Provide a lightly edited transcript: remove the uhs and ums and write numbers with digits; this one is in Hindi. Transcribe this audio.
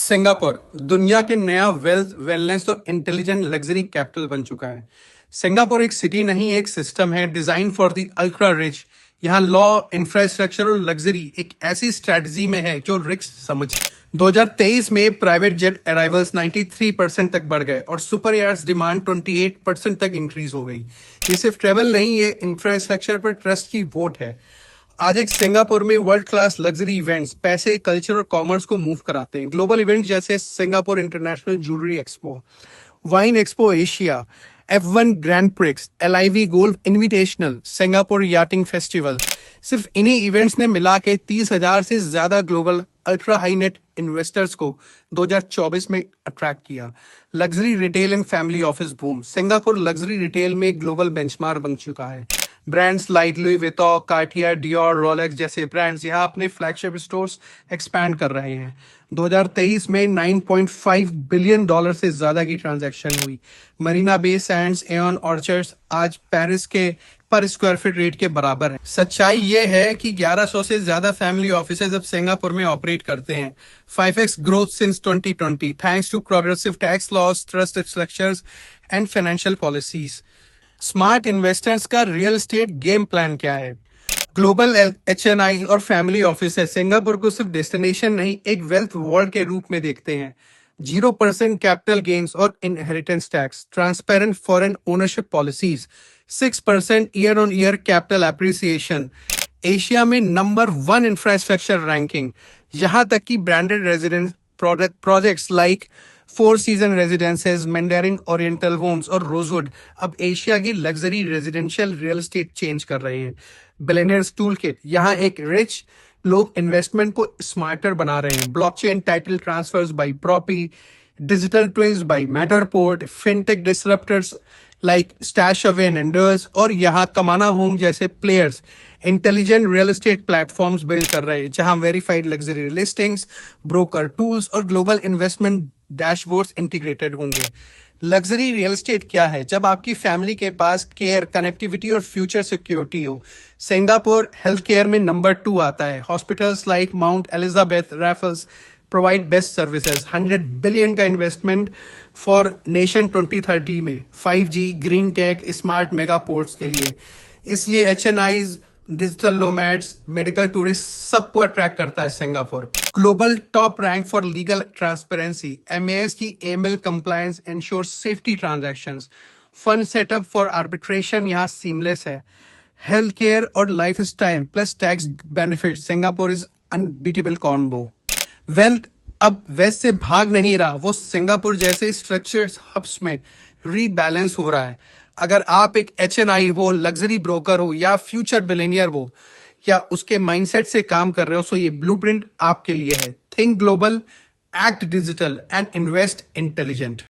सिंगापुर दुनिया के नया वेल्थ वेलनेस और इंटेलिजेंट लग्जरी कैपिटल बन चुका है। सिंगापुर एक सिटी नहीं, एक सिस्टम है design for the ultra rich. यहाँ लॉ, इंफ्रास्ट्रक्चर और लग्जरी एक ऐसी स्ट्रेटजी में है जो रिस्क समझ। 2023 में प्राइवेट जेट अराइवल्स 93% तक बढ़ गए और सुपर यार्ड्स डिमांड 28% तक इंक्रीज हो गई। ये सिर्फ ट्रेवल नहीं, ये इंफ्रास्ट्रक्चर पर ट्रस्ट की वोट है। आज एक सिंगापुर में वर्ल्ड क्लास लग्जरी इवेंट्स पैसे, कल्चर और कॉमर्स को मूव कराते हैं। ग्लोबल इवेंट जैसे Singapore international jewellery expo, wine expo Asia, F1 grand prix, LIV golf invitational, Singapore yachting festival, सिर्फ इन्हीं इवेंट्स ने मिला के 30,000 से ज्यादा global ultra high net investors को 2024 में अट्रैक्ट किया। Luxury retail and family office boom, Singapore luxury retail में ग्लोबल बेंचमार्क बन चुका है। Brands like Louis Vuitton, Cartier, Dior, Rolex जैसे ब्रांड्स यहाँ अपने फ्लैगशिप स्टोर्स एक्सपैंड कर रहे हैं। 2023 में $9.5 बिलियन से ज्यादा की ट्रांजैक्शन हुई। Marina Bay Sands, Ion Orchards आज पेरिस के पर स्क्वायर फीट रेट के बराबर है। सच्चाई ये है कि 1100 से ज्यादा फैमिली ऑफिसेज अब सिंगापुर में ऑपरेट करते हैं। 5x growth since 2020 thanks to progressive tax laws, trust structures and financial policies. Smart investors का रियल एस्टेट गेम प्लान क्या है? ग्लोबल HNI और फैमिली ऑफिस है सिंगापुर को सिर्फ डेस्टिनेशन नहीं, एक वेल्थ वॉल्ट के रूप में देखते हैं। 0% कैपिटल गेन्स और inheritance tax, transparent foreign ownership policies, 6% year on year capital appreciation, Asia में नंबर 1 इंफ्रास्ट्रक्चर रैंकिंग, यहाँ तक कि branded residence projects like 4 season residences, Mandarin Oriental homes और रोजवुड अब एशिया की luxury residential real estate change कर रहे हैं। बिलियनियर्स टूल किट, यहाँ एक रिच लोग इन्वेस्टमेंट को स्मार्टर बना रहे हैं। Blockchain title transfers by Propy, digital twins by Matterport, fintech disruptors like StashAway एंडर्स और यहाँ कमाना होम जैसे players intelligent real estate platforms build कर रहे हैं, जहां verified luxury listings, broker tools और ग्लोबल इन्वेस्टमेंट डैशबोर्ड्स इंटीग्रेटेड होंगे। लग्जरी रियल एस्टेट क्या है? जब आपकी फैमिली के पास केयर, कनेक्टिविटी और फ्यूचर सिक्योरिटी हो। सिंगापुर हेल्थ केयर में नंबर 2 आता है। Hospitals like mount Elizabeth, Raffles provide best services. 100 billion का इन्वेस्टमेंट फॉर नेशन 2030 में 5G, green tech, smart mega ports के लिए। इसलिए HNIs, digital nomads, medical tourist सबको अट्रैक्ट करता है Singapore. Global top rank for legal transparency, MAS की AML compliance ensure safety transactions. Fund setup for arbitration यहाँ सीमलेस है। हेल्थ केयर और lifestyle plus tax benefit, Singapore is unbeatable combo. Wealth अब वेस्ट से भाग नहीं रहा, वो सिंगापुर जैसे स्ट्रक्चर्ड हब्स में रीबैलेंस हो रहा है। अगर आप एक HNI हो, लग्जरी ब्रोकर हो या फ्यूचर बिलियनियर हो या उसके माइंडसेट से काम कर रहे हो, तो ये ब्लूप्रिंट आपके लिए है। Think global, act digital and invest intelligent.